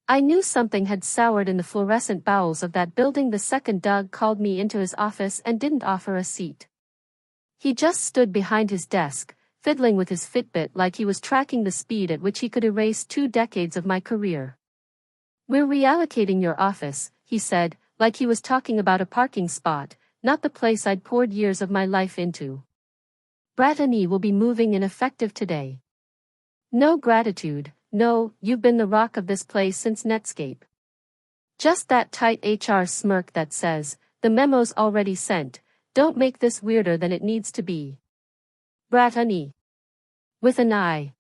I knew something had soured in the fluorescent bowels of that building the second Doug called me into his office and didn't offer a seat. He just stood behind his desk, fiddling with his Fitbit like he was tracking the speed at which he could erase 2 decades of my career. "We're reallocating your office," he said, like he was talking about a parking spot, not the place I'd poured years of my life into. "Brittany will be moving in effective today." No gratitude, no, "You've been the rock of this place since Netscape." Just that tight HR smirk that says, "The memo's already sent, don't make this weirder than it needs to be." Brittany. With an I.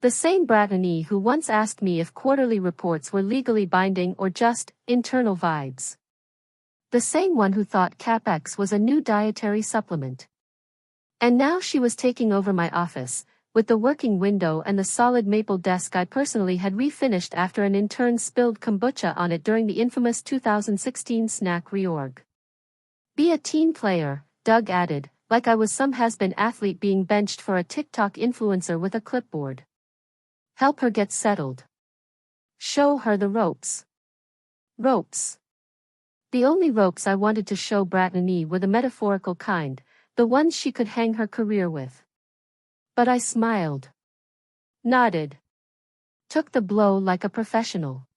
The same Brittany who once asked me if quarterly reports were legally binding or just internal vibes. The same one who thought CapEx was a new dietary supplement. And now she was taking over my office, with the working window and the solid maple desk I personally had refinished after an intern spilled kombucha on it during the infamous 2016 snack reorg. "Be a team player," Doug added, like I was some has-been athlete being benched for a TikTok influencer with a clipboard. "Help her get settled. Show her the ropes." Ropes. The only ropes I wanted to show Brittany were the metaphorical kind, the ones she could hang her career with. But I smiled. Nodded. Took the blow like a professional.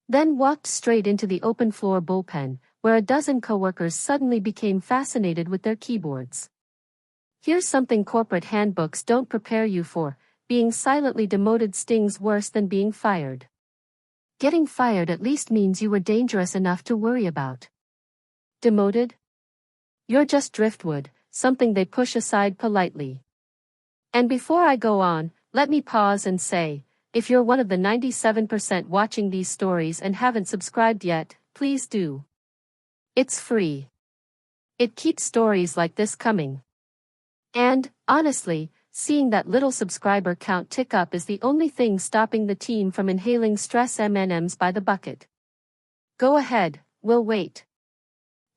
Then walked straight into the open floor bullpen, where a dozen coworkers suddenly became fascinated with their keyboards. Here's something corporate handbooks don't prepare you for: being silently demoted stings worse than being fired. Getting fired at least means you were dangerous enough to worry about. Demoted? You're just driftwood, something they push aside politely. And before I go on, let me pause and say, if you're one of the 97% watching these stories and haven't subscribed yet, please do. It's free. It keeps stories like this coming. And, honestly, seeing that little subscriber count tick up is the only thing stopping the team from inhaling stress M&Ms by the bucket. Go ahead, we'll wait.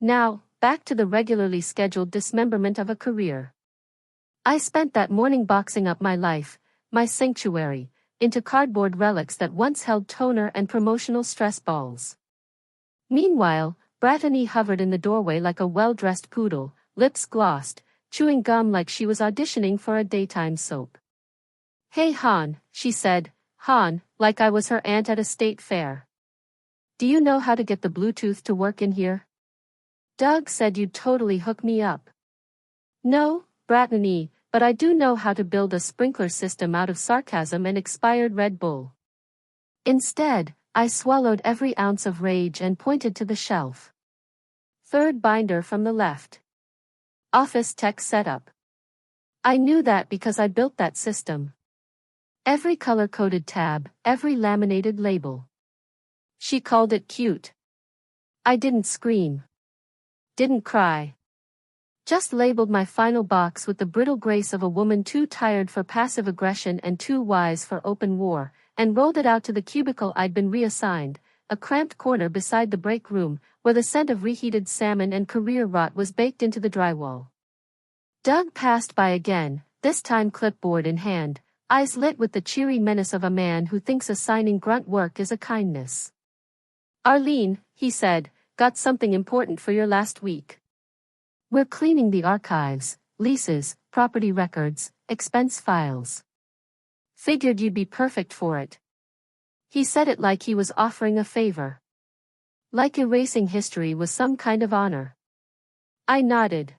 Now, back to the regularly scheduled dismemberment of a career. I spent that morning boxing up my life, my sanctuary, into cardboard relics that once held toner and promotional stress balls. Meanwhile, Brittany hovered in the doorway like a well-dressed poodle, lips glossed, chewing gum like she was auditioning for a daytime soap. "Hey Han," she said, Han, like I was her aunt at a state fair. "Do you know how to get the Bluetooth to work in here? Doug said you'd totally hook me up." "No, Brittany, but I do know how to build a sprinkler system out of sarcasm and expired Red Bull." Instead, I swallowed every ounce of rage and pointed to the shelf. Third binder from the left. Office tech setup. I knew that because I built that system. Every color-coded tab, every laminated label. She called it cute. I didn't scream. Didn't cry. Just labeled my final box with the brittle grace of a woman too tired for passive aggression and too wise for open war, and rolled it out to the cubicle I'd been reassigned, a cramped corner beside the break room, where the scent of reheated salmon and career rot was baked into the drywall. Doug passed by again, this time clipboard in hand, eyes lit with the cheery menace of a man who thinks assigning grunt work is a kindness. "Arlene," he said, "got something important for your last week. We're cleaning the archives, leases, property records, expense files. Figured you'd be perfect for it." He said it like he was offering a favor. Like erasing history was some kind of honor. I nodded.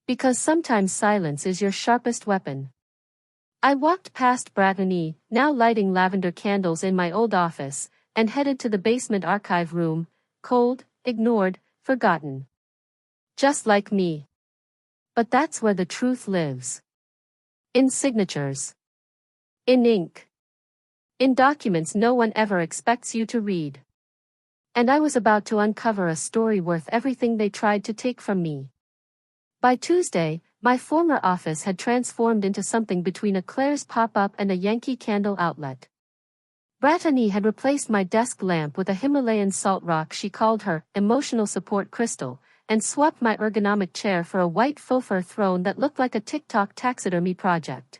Because sometimes silence is your sharpest weapon. I walked past Brittany, now lighting lavender candles in my old office, and headed to the basement archive room, cold, ignored, forgotten. Just like me. But that's where the truth lives. In signatures. In ink. In documents no one ever expects you to read. And I was about to uncover a story worth everything they tried to take from me. By Tuesday, my former office had transformed into something between a Claire's pop-up and a Yankee Candle outlet. Brittany had replaced my desk lamp with a Himalayan salt rock she called her emotional support crystal, and swapped my ergonomic chair for a white faux fur throne that looked like a TikTok taxidermy project.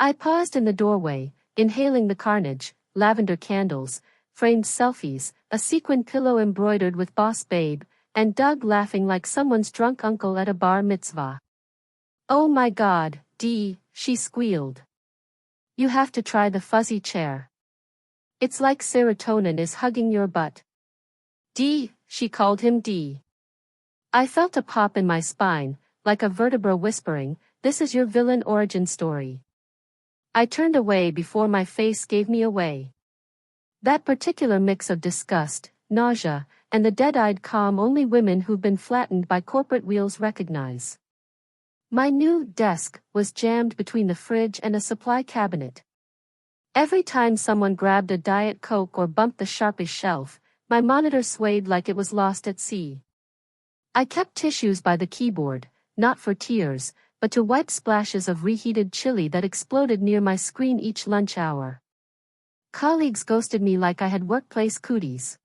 I paused in the doorway, inhaling the carnage, lavender candles, framed selfies, a sequin pillow embroidered with Boss Babe, and Doug laughing like someone's drunk uncle at a bar mitzvah. "Oh my God, Dee," she squealed. "You have to try the fuzzy chair. It's like serotonin is hugging your butt." "Dee," she called him Dee. I felt a pop in my spine, like a vertebra whispering, "This is your villain origin story." I turned away before my face gave me away. That particular mix of disgust, nausea, and the dead-eyed calm only women who've been flattened by corporate wheels recognize. My new desk was jammed between the fridge and a supply cabinet. Every time someone grabbed a Diet Coke or bumped the sharpish shelf, my monitor swayed like it was lost at sea. I kept tissues by the keyboard, not for tears, but to wipe splashes of reheated chili that exploded near my screen each lunch hour. Colleagues ghosted me like I had workplace cooties.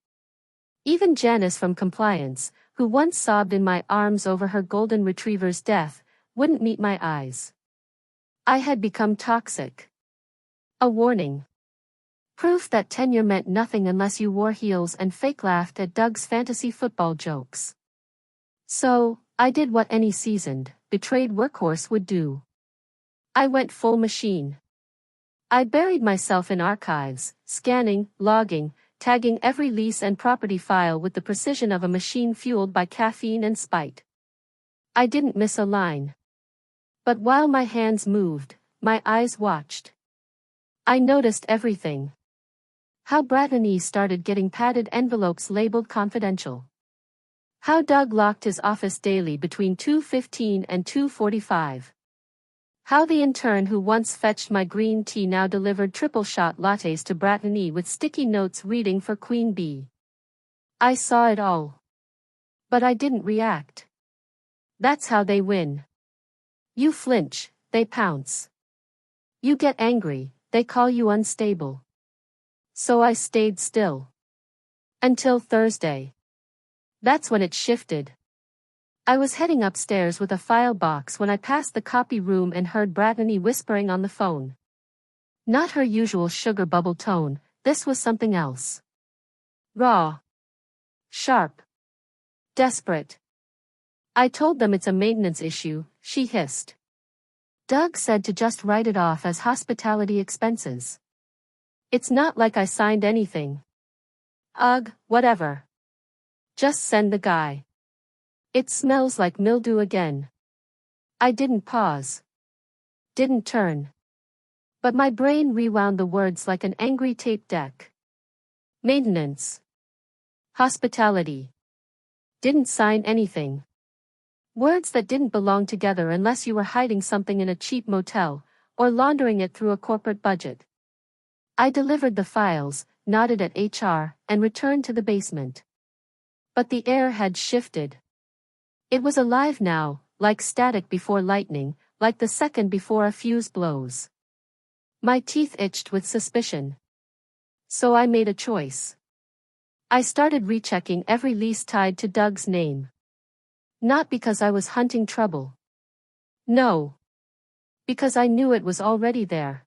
Even Janice from compliance, who once sobbed in my arms over her golden retriever's death, wouldn't meet my eyes. I had become toxic. A warning. Proof that tenure meant nothing unless you wore heels and fake laughed at Doug's fantasy football jokes. So, I did what any seasoned, betrayed workhorse would do. I went full machine. I buried myself in archives, scanning, logging, tagging every lease and property file with the precision of a machine fueled by caffeine and spite. I didn't miss a line. But while my hands moved, my eyes watched. I noticed everything. How Brittany started getting padded envelopes labeled confidential. How Doug locked his office daily between 2:15 and 2:45. How the intern who once fetched my green tea now delivered triple-shot lattes to Brittany with sticky notes reading for Queen Bee. I saw it all. But I didn't react. That's how they win. You flinch, they pounce. You get angry, they call you unstable. So I stayed still. Until Thursday. That's when it shifted. I was heading upstairs with a file box when I passed the copy room and heard Brittany whispering on the phone. Not her usual sugar bubble tone, this was something else. Raw. Sharp. Desperate. "I told them it's a maintenance issue," she hissed. "Doug said to just write it off as hospitality expenses. It's not like I signed anything." "Ugh, whatever. Just send the guy. It smells like mildew again." I didn't pause. Didn't turn. But my brain rewound the words like an angry tape deck. Maintenance. Hospitality. Didn't sign anything. Words that didn't belong together unless you were hiding something in a cheap motel, or laundering it through a corporate budget. I delivered the files, nodded at HR, and returned to the basement. But the air had shifted. It was alive now, like static before lightning, like the second before a fuse blows. My teeth itched with suspicion. So I made a choice. I started rechecking every lease tied to Doug's name. Not because I was hunting trouble. No. Because I knew it was already there.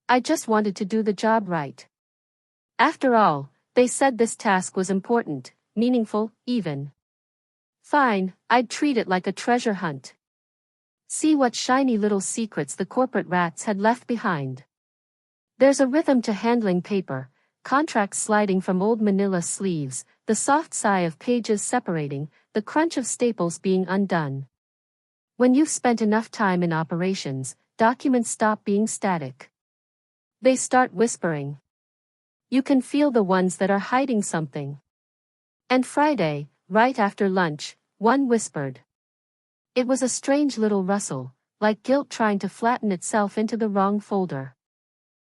I just wanted to do the job right. After all, they said this task was important, meaningful, even. Fine, I'd treat it like a treasure hunt. See what shiny little secrets the corporate rats had left behind. There's a rhythm to handling paper, contracts sliding from old manila sleeves, the soft sigh of pages separating, the crunch of staples being undone. When you've spent enough time in operations, documents stop being static. They start whispering. You can feel the ones that are hiding something. And Friday, right after lunch, one whispered. It was a strange little rustle, like guilt trying to flatten itself into the wrong folder.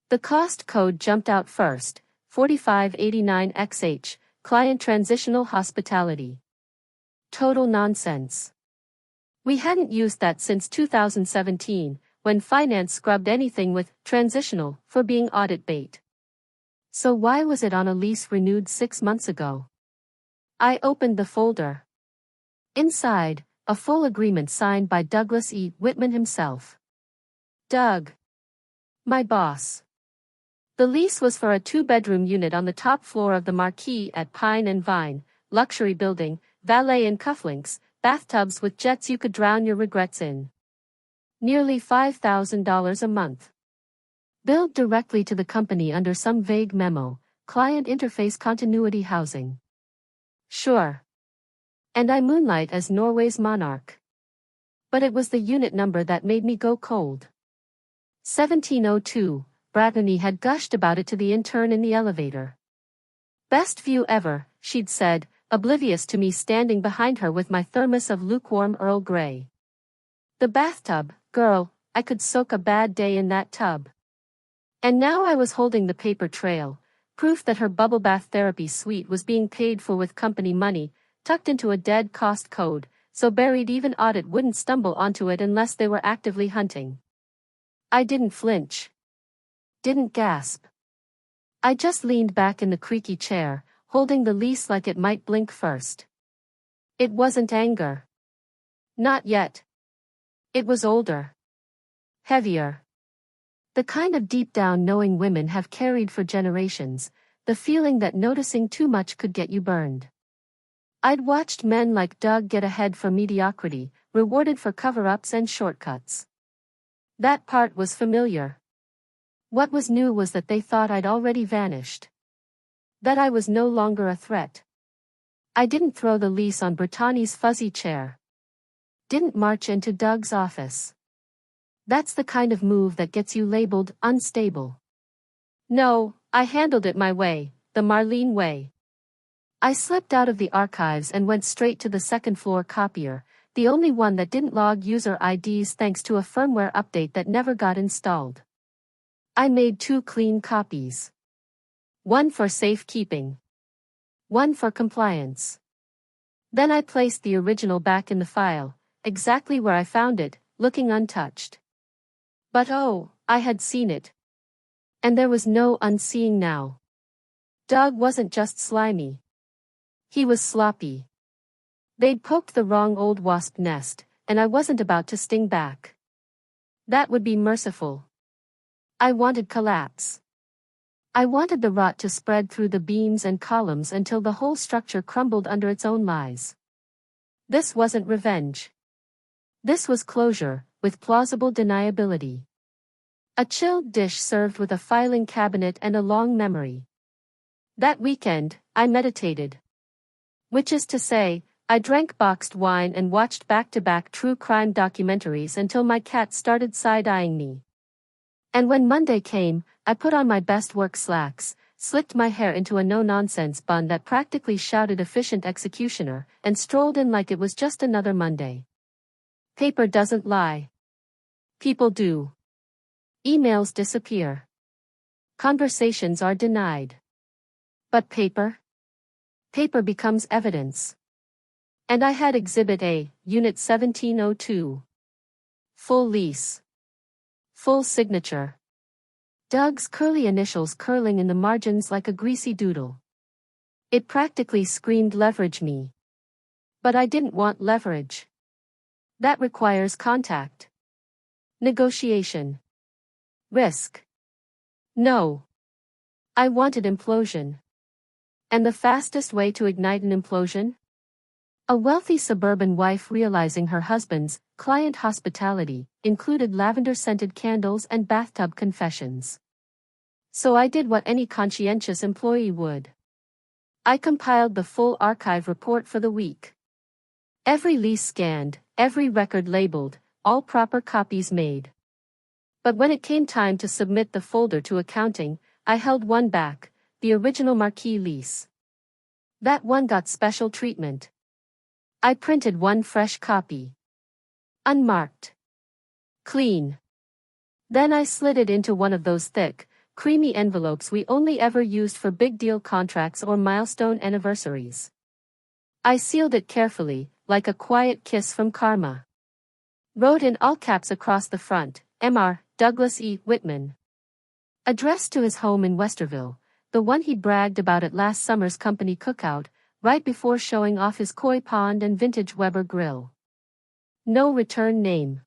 The cost code jumped out first, 4589XH, Client Transitional Hospitality. Total nonsense. We hadn't used that since 2017, when finance scrubbed anything with transitional for being audit bait. So why was it on a lease renewed 6 months ago? I opened the folder. Inside, a full agreement signed by Douglas E. Whitman himself. Doug. My boss. The lease was for a 2-bedroom unit on the top floor of the Marquee at Pine and Vine, luxury building, valet and cufflinks, bathtubs with jets you could drown your regrets in. Nearly $5,000 a month. Billed directly to the company under some vague memo, client interface continuity housing. Sure. And I moonlight as Norway's monarch. But it was the unit number that made me go cold. 1702, Brittany had gushed about it to the intern in the elevator. Best view ever, she'd said, oblivious to me standing behind her with my thermos of lukewarm Earl Grey. The bathtub, girl, I could soak a bad day in that tub. And now I was holding the paper trail, proof that her bubble bath therapy suite was being paid for with company money, tucked into a dead cost code, so buried even audit wouldn't stumble onto it unless they were actively hunting. I didn't flinch. Didn't gasp. I just leaned back in the creaky chair, holding the lease like it might blink first. It wasn't anger. Not yet. It was older. Heavier. The kind of deep-down knowing women have carried for generations, the feeling that noticing too much could get you burned. I'd watched men like Doug get ahead for mediocrity, rewarded for cover-ups and shortcuts. That part was familiar. What was new was that they thought I'd already vanished. That I was no longer a threat. I didn't throw the lease on Brittany's fuzzy chair. Didn't march into Doug's office. That's the kind of move that gets you labeled unstable. No, I handled it my way, the Marlene way. I slipped out of the archives and went straight to the second-floor copier, the only one that didn't log user IDs thanks to a firmware update that never got installed. I made 2 clean copies. One for safekeeping. One for compliance. Then I placed the original back in the file, exactly where I found it, looking untouched. But oh, I had seen it. And there was no unseeing now. Doug wasn't just slimy. He was sloppy. They'd poked the wrong old wasp nest, and I wasn't about to sting back. That would be merciful. I wanted collapse. I wanted the rot to spread through the beams and columns until the whole structure crumbled under its own lies. This wasn't revenge. This was closure, with plausible deniability. A chilled dish served with a filing cabinet and a long memory. That weekend, I meditated. Which is to say, I drank boxed wine and watched back-to-back true crime documentaries until my cat started side-eyeing me. And when Monday came, I put on my best work slacks, slicked my hair into a no-nonsense bun that practically shouted efficient executioner, and strolled in like it was just another Monday. Paper doesn't lie. People do. Emails disappear. Conversations are denied. But paper? Paper becomes evidence. And I had Exhibit A, Unit 1702. Full lease. Full signature. Doug's curly initials curling in the margins like a greasy doodle. It practically screamed leverage me. But I didn't want leverage. That requires contact. Negotiation. Risk. No. I wanted implosion. And the fastest way to ignite an implosion? A wealthy suburban wife realizing her husband's client hospitality included lavender-scented candles and bathtub confessions. So I did what any conscientious employee would. I compiled the full archive report for the week. Every lease scanned, every record labeled, all proper copies made. But when it came time to submit the folder to accounting, I held one back, the original Marquee lease. That one got special treatment. I printed one fresh copy. Unmarked. Clean. Then I slid it into one of those thick, creamy envelopes we only ever used for big deal contracts or milestone anniversaries. I sealed it carefully, like a quiet kiss from karma. Wrote in all caps across the front, Mr. Douglas E. Whitman. Addressed to his home in Westerville, the one he bragged about at last summer's company cookout, right before showing off his koi pond and vintage Weber grill. No return name.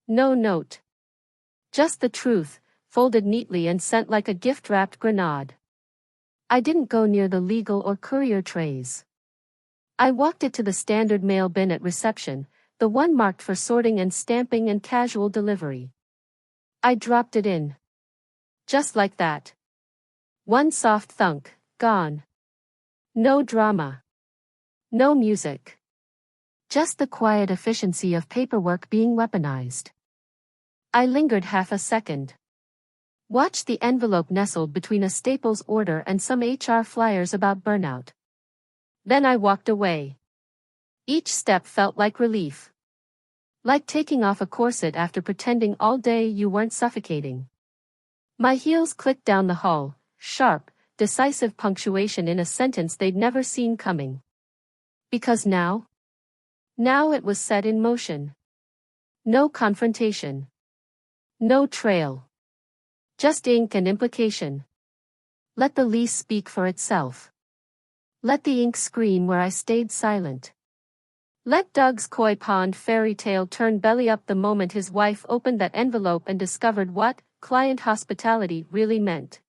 No note. Just the truth, folded neatly and sent like a gift-wrapped grenade. I didn't go near the legal or courier trays. I walked it to the standard mail bin at reception, the one marked for sorting and stamping and casual delivery. I dropped it in. Just like that. One soft thunk, gone. No drama. No music. Just the quiet efficiency of paperwork being weaponized. I lingered half a second. Watched the envelope nestled between a Staples order and some HR flyers about burnout. Then I walked away. Each step felt like relief. Like taking off a corset after pretending all day you weren't suffocating. My heels clicked down the hall, sharp, decisive punctuation in a sentence they'd never seen coming. Because now it was set in motion. No confrontation. No trail. Just ink and implication. Let the lease speak for itself. Let the ink scream where I stayed silent. Let Doug's koi pond fairy tale turn belly up the moment his wife opened that envelope and discovered what client hospitality really meant.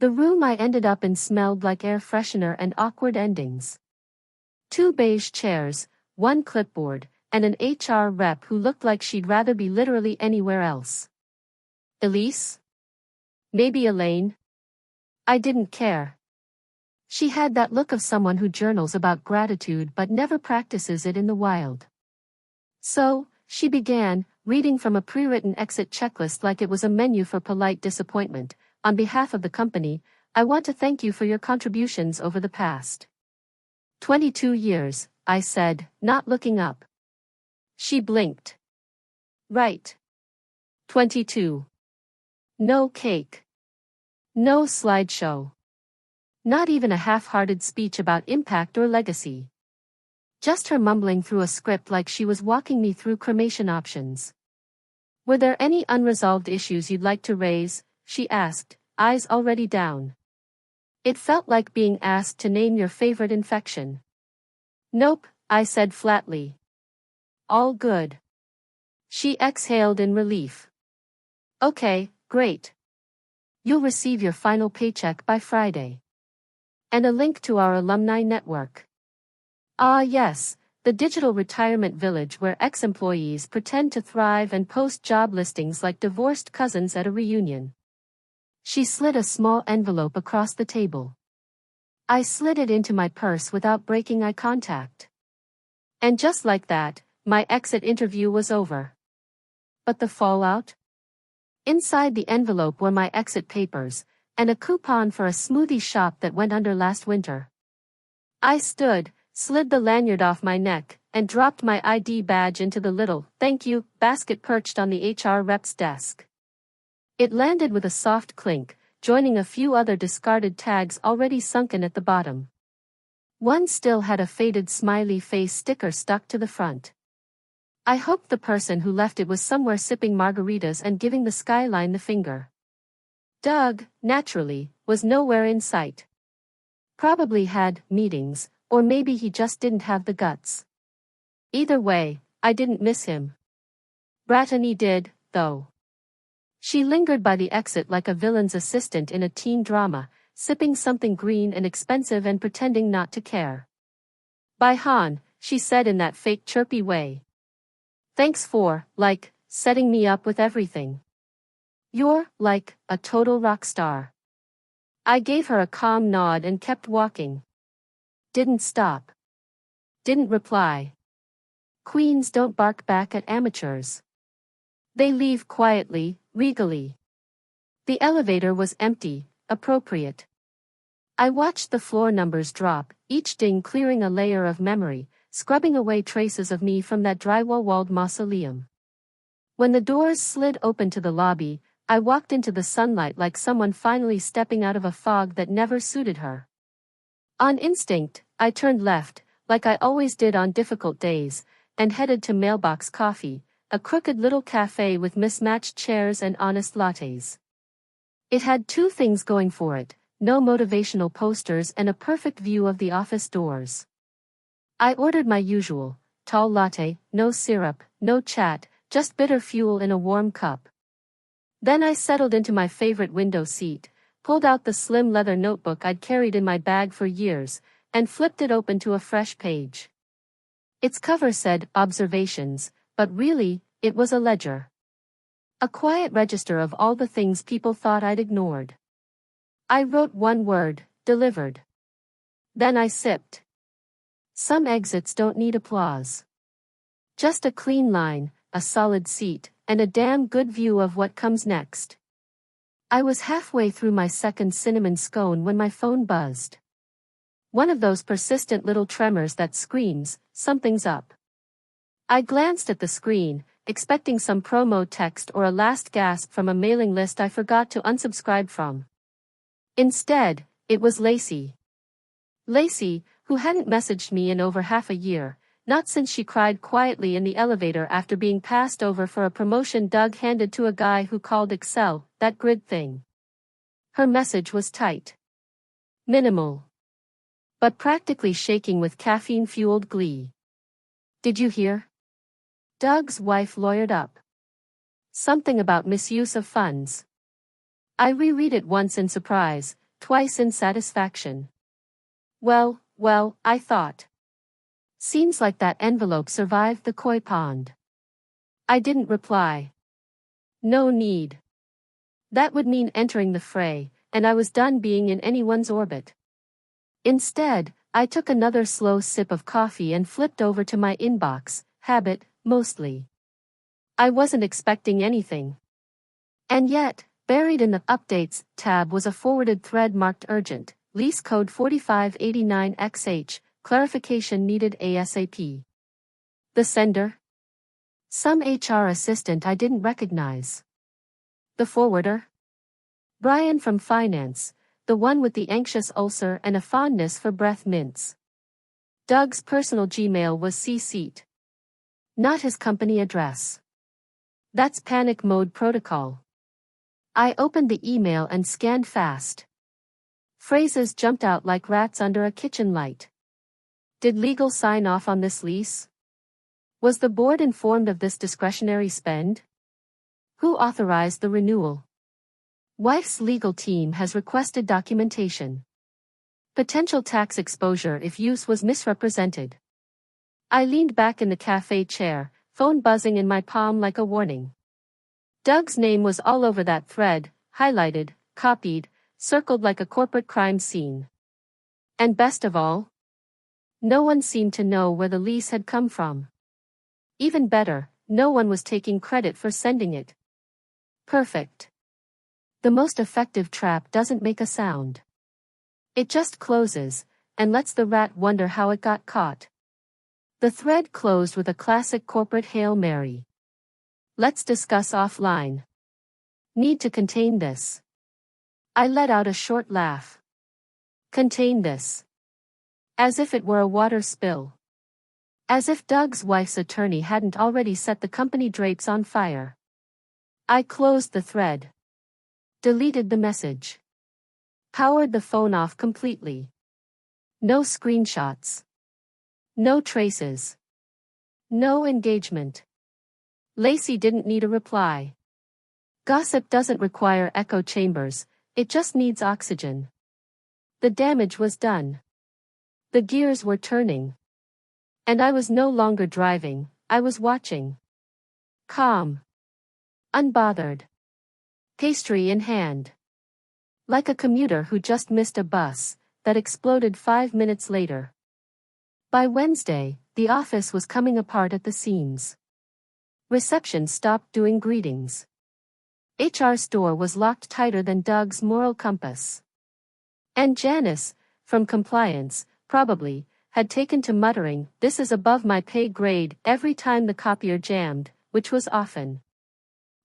The room I ended up in smelled like air freshener and awkward endings. 2 beige chairs, 1 clipboard, and an HR rep who looked like she'd rather be literally anywhere else. Elise? Maybe Elaine? I didn't care. She had that look of someone who journals about gratitude but never practices it in the wild. So, she began, reading from a pre-written exit checklist like it was a menu for polite disappointment. On behalf of the company, I want to thank you for your contributions over the past 22 years, I said, not looking up. She blinked. Right. 22. No cake. No slideshow. Not even a half-hearted speech about impact or legacy. Just her mumbling through a script like she was walking me through cremation options. Were there any unresolved issues you'd like to raise? She asked, eyes already down. It felt like being asked to name your favorite infection. Nope, I said flatly. All good. She exhaled in relief. Okay, great. You'll receive your final paycheck by Friday. And a link to our alumni network. Ah yes, the digital retirement village where ex-employees pretend to thrive and post job listings like divorced cousins at a reunion. She slid a small envelope across the table. I slid it into my purse without breaking eye contact. And just like that, my exit interview was over. But the fallout? Inside the envelope were my exit papers, and a coupon for a smoothie shop that went under last winter. I stood, slid the lanyard off my neck, and dropped my ID badge into the little "thank you" basket perched on the HR rep's desk. It landed with a soft clink, joining a few other discarded tags already sunken at the bottom. One still had a faded smiley face sticker stuck to the front. I hoped the person who left it was somewhere sipping margaritas and giving the skyline the finger. Doug, naturally, was nowhere in sight. Probably had meetings, or maybe he just didn't have the guts. Either way, I didn't miss him. Brittany did, though. She lingered by the exit like a villain's assistant in a teen drama, sipping something green and expensive and pretending not to care. Bye Han, she said in that fake chirpy way. Thanks for, setting me up with everything. You're, a total rock star. I gave her a calm nod and kept walking. Didn't stop. Didn't reply. Queens don't bark back at amateurs. They leave quietly, regally. The elevator was empty, appropriate. I watched the floor numbers drop, each ding clearing a layer of memory, scrubbing away traces of me from that drywall-walled mausoleum. When the doors slid open to the lobby, I walked into the sunlight like someone finally stepping out of a fog that never suited her. On instinct, I turned left, like I always did on difficult days, and headed to Mailbox Coffee, a crooked little cafe with mismatched chairs and honest lattes. It had 2 things going for it, no motivational posters and a perfect view of the office doors. I ordered my usual, tall latte, no syrup, no chat, just bitter fuel in a warm cup. Then I settled into my favorite window seat, pulled out the slim leather notebook I'd carried in my bag for years, and flipped it open to a fresh page. Its cover said, "Observations," but really, it was a ledger. A quiet register of all the things people thought I'd ignored. I wrote one word, delivered. Then I sipped. Some exits don't need applause. Just a clean line, a solid seat, and a damn good view of what comes next. I was halfway through my second cinnamon scone when my phone buzzed. One of those persistent little tremors that screams, "Something's up." I glanced at the screen, expecting some promo text or a last gasp from a mailing list I forgot to unsubscribe from. Instead, it was Lacey. Lacey, who hadn't messaged me in over half a year, not since she cried quietly in the elevator after being passed over for a promotion Doug handed to a guy who called Excel, that grid thing. Her message was tight. Minimal. But practically shaking with caffeine-fueled glee. "Did you hear? Doug's wife lawyered up. Something about misuse of funds." I reread it once in surprise, twice in satisfaction. Well, I thought. Seems like that envelope survived the koi pond. I didn't reply. No need. That would mean entering the fray, and I was done being in anyone's orbit. Instead, I took another slow sip of coffee and flipped over to my inbox, habit, mostly. I wasn't expecting anything. And yet, buried in the Updates tab was a forwarded thread marked urgent, lease code 4589XH, clarification needed ASAP. The sender? Some HR assistant I didn't recognize. The forwarder? Brian from finance, the one with the anxious ulcer and a fondness for breath mints. Doug's personal Gmail was CC'd. Not his company address. That's panic mode protocol. I opened the email and scanned fast. Phrases jumped out like rats under a kitchen light. Did legal sign off on this lease? Was the board informed of this discretionary spend? Who authorized the renewal? Wife's legal team has requested documentation. Potential tax exposure if use was misrepresented. I leaned back in the cafe chair, phone buzzing in my palm like a warning. Doug's name was all over that thread, highlighted, copied, circled like a corporate crime scene. And best of all, no one seemed to know where the lease had come from. Even better, no one was taking credit for sending it. Perfect. The most effective trap doesn't make a sound. It just closes, and lets the rat wonder how it got caught. The thread closed with a classic corporate Hail Mary. Let's discuss offline. Need to contain this. I let out a short laugh. Contain this. As if it were a water spill. As if Doug's wife's attorney hadn't already set the company drapes on fire. I closed the thread. Deleted the message. Powered the phone off completely. No screenshots. No traces. No engagement. Lacey didn't need a reply. Gossip doesn't require echo chambers, it just needs oxygen. The damage was done. The gears were turning. And I was no longer driving, I was watching. Calm. Unbothered. Pastry in hand. Like a commuter who just missed a bus, that exploded 5 minutes later. By Wednesday, the office was coming apart at the seams. Reception stopped doing greetings. HR's door was locked tighter than Doug's moral compass. And Janice, from compliance, probably, had taken to muttering, "This is above my pay grade," every time the copier jammed, which was often.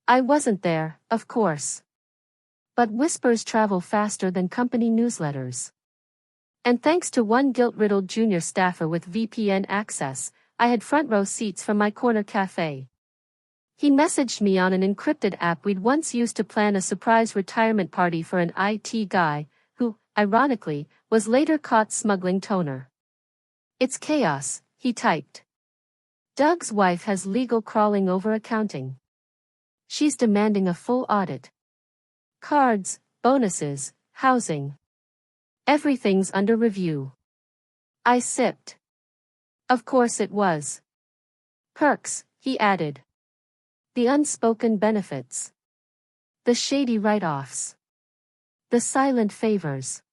I wasn't there, of course. But whispers travel faster than company newsletters. And thanks to one guilt-riddled junior staffer with VPN access, I had front-row seats from my corner cafe. He messaged me on an encrypted app we'd once used to plan a surprise retirement party for an IT guy, who, ironically, was later caught smuggling toner. "It's chaos," he typed. "Doug's wife has legal crawling over accounting. She's demanding a full audit. Cards, bonuses, housing. Everything's under review. I sipped. Of course it was. Perks, he added. The unspoken benefits. The shady write-offs. The silent favors.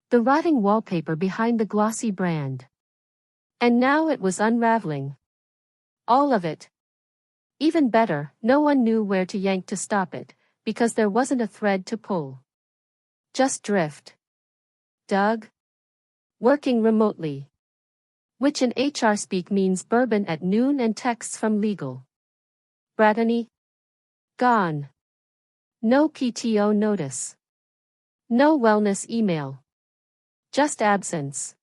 The rotting wallpaper behind the glossy brand. And now it was unraveling. All of it. Even better, no one knew where to yank to stop it, because there wasn't a thread to pull. Just drift. Doug? Working remotely. Which in HR speak means bourbon at noon and texts from legal. Brittany? Gone. No PTO notice. No wellness email. Just absence.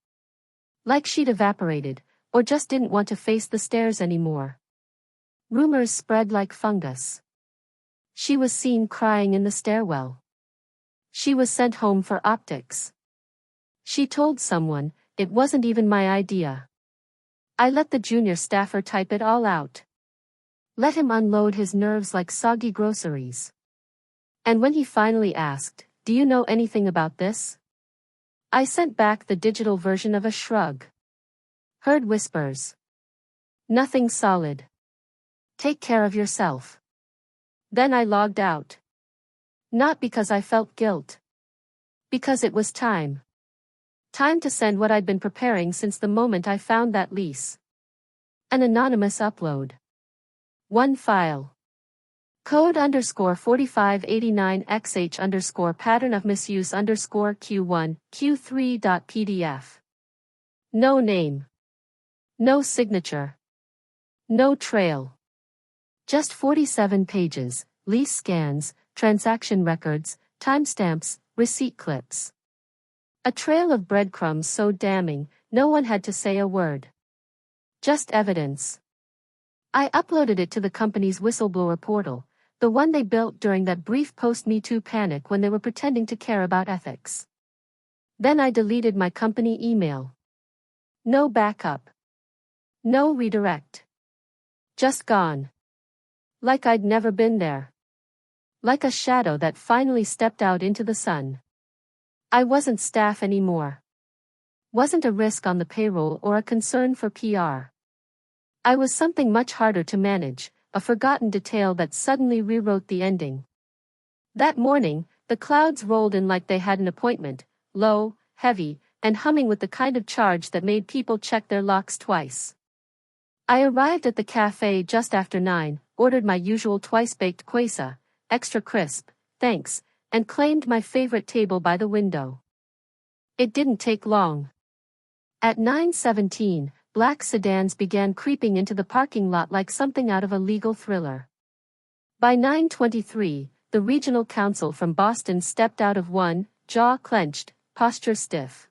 Like she'd evaporated, or just didn't want to face the stairs anymore. Rumors spread like fungus. She was seen crying in the stairwell. She was sent home for optics. She told someone, it wasn't even my idea. I let the junior staffer type it all out. Let him unload his nerves like soggy groceries. And when he finally asked, do you know anything about this? I sent back the digital version of a shrug. Heard whispers. Nothing solid. Take care of yourself. Then I logged out. Not because I felt guilt. Because it was time. Time to send what I'd been preparing since the moment I found that lease. An anonymous upload. One file. Code _4589XH pattern of misuse _Q1, Q3.pdf. No name. No signature. No trail. Just 47 pages, lease scans, transaction records, timestamps, receipt clips. A trail of breadcrumbs so damning, no one had to say a word. Just evidence. I uploaded it to the company's whistleblower portal, the one they built during that brief post-Me Too panic when they were pretending to care about ethics. Then I deleted my company email. No backup. No redirect. Just gone. Like I'd never been there. Like a shadow that finally stepped out into the sun. I wasn't staff anymore. Wasn't a risk on the payroll or a concern for PR. I was something much harder to manage, a forgotten detail that suddenly rewrote the ending. That morning, the clouds rolled in like they had an appointment, low, heavy, and humming with the kind of charge that made people check their locks twice. I arrived at the cafe just after 9, ordered my usual twice-baked quesa, extra crisp, thanks, and claimed my favorite table by the window. It didn't take long. At 9:17, black sedans began creeping into the parking lot like something out of a legal thriller. By 9:23, the regional counsel from Boston stepped out of one, jaw clenched, posture stiff.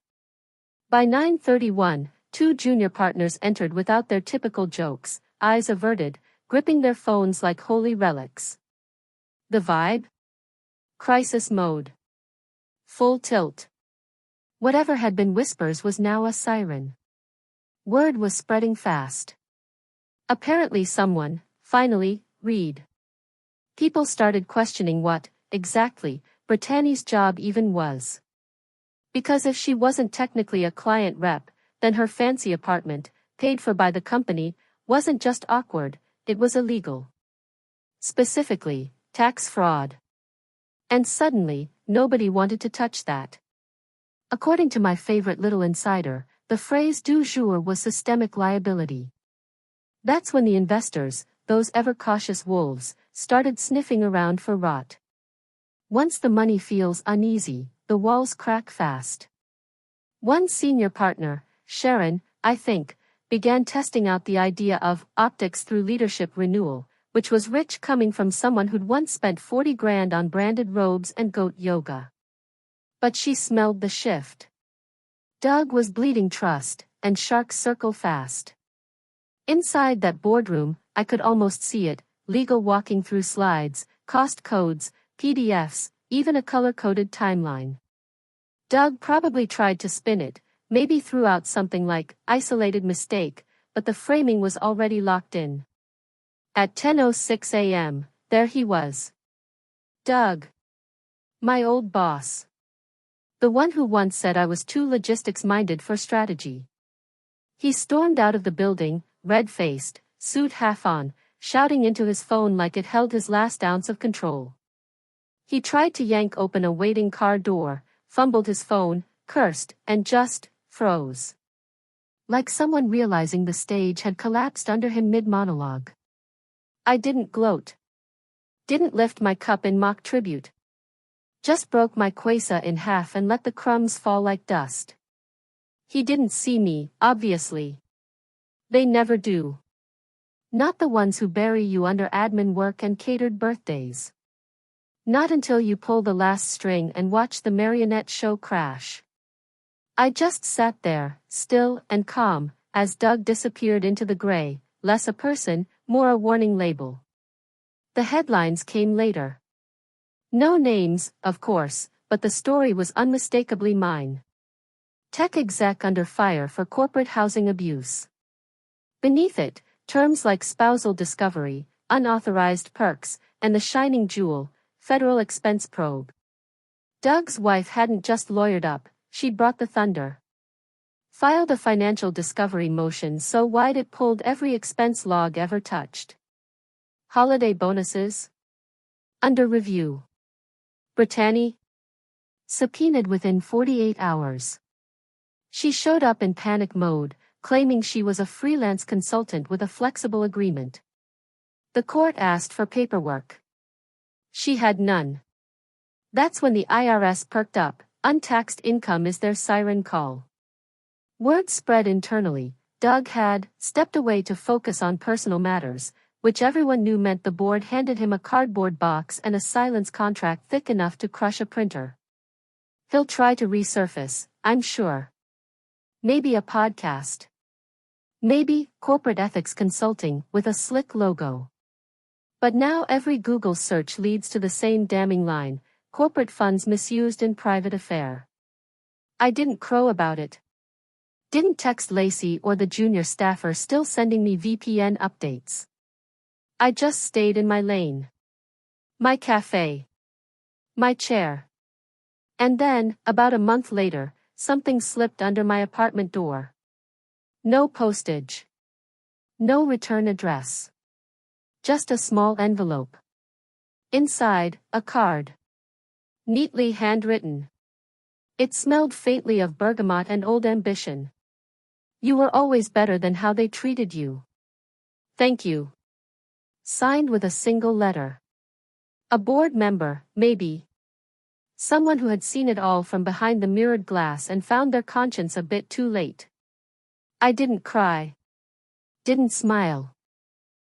By 9:31, two junior partners entered without their typical jokes, eyes averted, gripping their phones like holy relics. The vibe? Crisis mode. Full tilt. Whatever had been whispers was now a siren. Word was spreading fast. Apparently someone, finally, read. People started questioning what, exactly, Brittany's job even was. Because if she wasn't technically a client rep, then her fancy apartment, paid for by the company, wasn't just awkward, it was illegal. Specifically, tax fraud. And suddenly, nobody wanted to touch that. According to my favorite little insider, the phrase du jour was systemic liability. That's when the investors, those ever-cautious wolves, started sniffing around for rot. Once the money feels uneasy, the walls crack fast. One senior partner, Sharon, I think, began testing out the idea of optics through leadership renewal, which was rich coming from someone who'd once spent 40 grand on branded robes and goat yoga. But she smelled the shift. Doug was bleeding trust, and sharks circle fast. Inside that boardroom, I could almost see it, legal walking through slides, cost codes, PDFs, even a color-coded timeline. Doug probably tried to spin it, maybe threw out something like, isolated mistake, but the framing was already locked in. At 10:06 a.m., there he was. Doug. My old boss. The one who once said I was too logistics-minded for strategy. He stormed out of the building, red-faced, suit half on, shouting into his phone like it held his last ounce of control. He tried to yank open a waiting car door, fumbled his phone, cursed, and just froze. Like someone realizing the stage had collapsed under him mid-monologue. I didn't gloat. Didn't lift my cup in mock tribute. Just broke my quasar in half and let the crumbs fall like dust. He didn't see me, obviously. They never do. Not the ones who bury you under admin work and catered birthdays. Not until you pull the last string and watch the marionette show crash. I just sat there, still and calm, as Doug disappeared into the gray, less a person, more a warning label. The headlines came later. No names, of course, but the story was unmistakably mine. Tech exec under fire for corporate housing abuse. Beneath it, terms like spousal discovery, unauthorized perks, and the shining jewel, federal expense probe. Doug's wife hadn't just lawyered up, she'd brought the thunder. Filed a financial discovery motion so wide it pulled every expense log ever touched. Holiday bonuses? Under review. Brittany? Subpoenaed within 48 hours. She showed up in panic mode, claiming she was a freelance consultant with a flexible agreement. The court asked for paperwork. She had none. That's when the IRS perked up. Untaxed income is their siren call. Word spread internally. Doug had stepped away to focus on personal matters, which everyone knew meant the board handed him a cardboard box and a silence contract thick enough to crush a printer. He'll try to resurface, I'm sure. Maybe a podcast. Maybe corporate ethics consulting with a slick logo. But now every Google search leads to the same damning line: corporate funds misused in private affair. I didn't crow about it. Didn't text Lacey or the junior staffer still sending me VPN updates. I just stayed in my lane. My cafe. My chair. And then, about a month later, something slipped under my apartment door. No postage. No return address. Just a small envelope. Inside, a card. Neatly handwritten. It smelled faintly of bergamot and old ambition. You were always better than how they treated you. Thank you. Signed with a single letter. A board member, maybe. Someone who had seen it all from behind the mirrored glass and found their conscience a bit too late. I didn't cry. Didn't smile.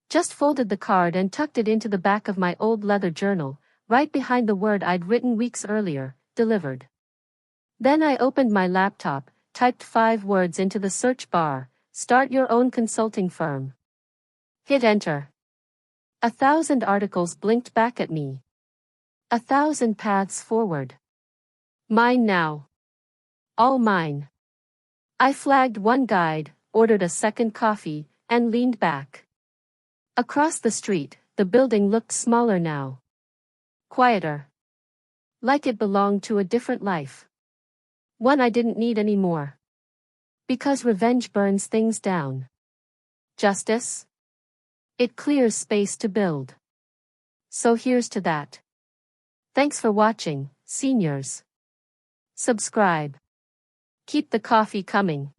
Just folded the card and tucked it into the back of my old leather journal, right behind the word I'd written weeks earlier, delivered. Then I opened my laptop, typed 5 words into the search bar: start your own consulting firm. Hit enter. 1,000 articles blinked back at me. 1,000 paths forward. Mine now. All mine. I flagged one guide, ordered a second coffee, and leaned back. Across the street, the building looked smaller now. Quieter. Like it belonged to a different life. One I didn't need anymore. Because revenge burns things down. Justice? It clears space to build. So here's to that. Thanks for watching, seniors. Subscribe. Keep the coffee coming.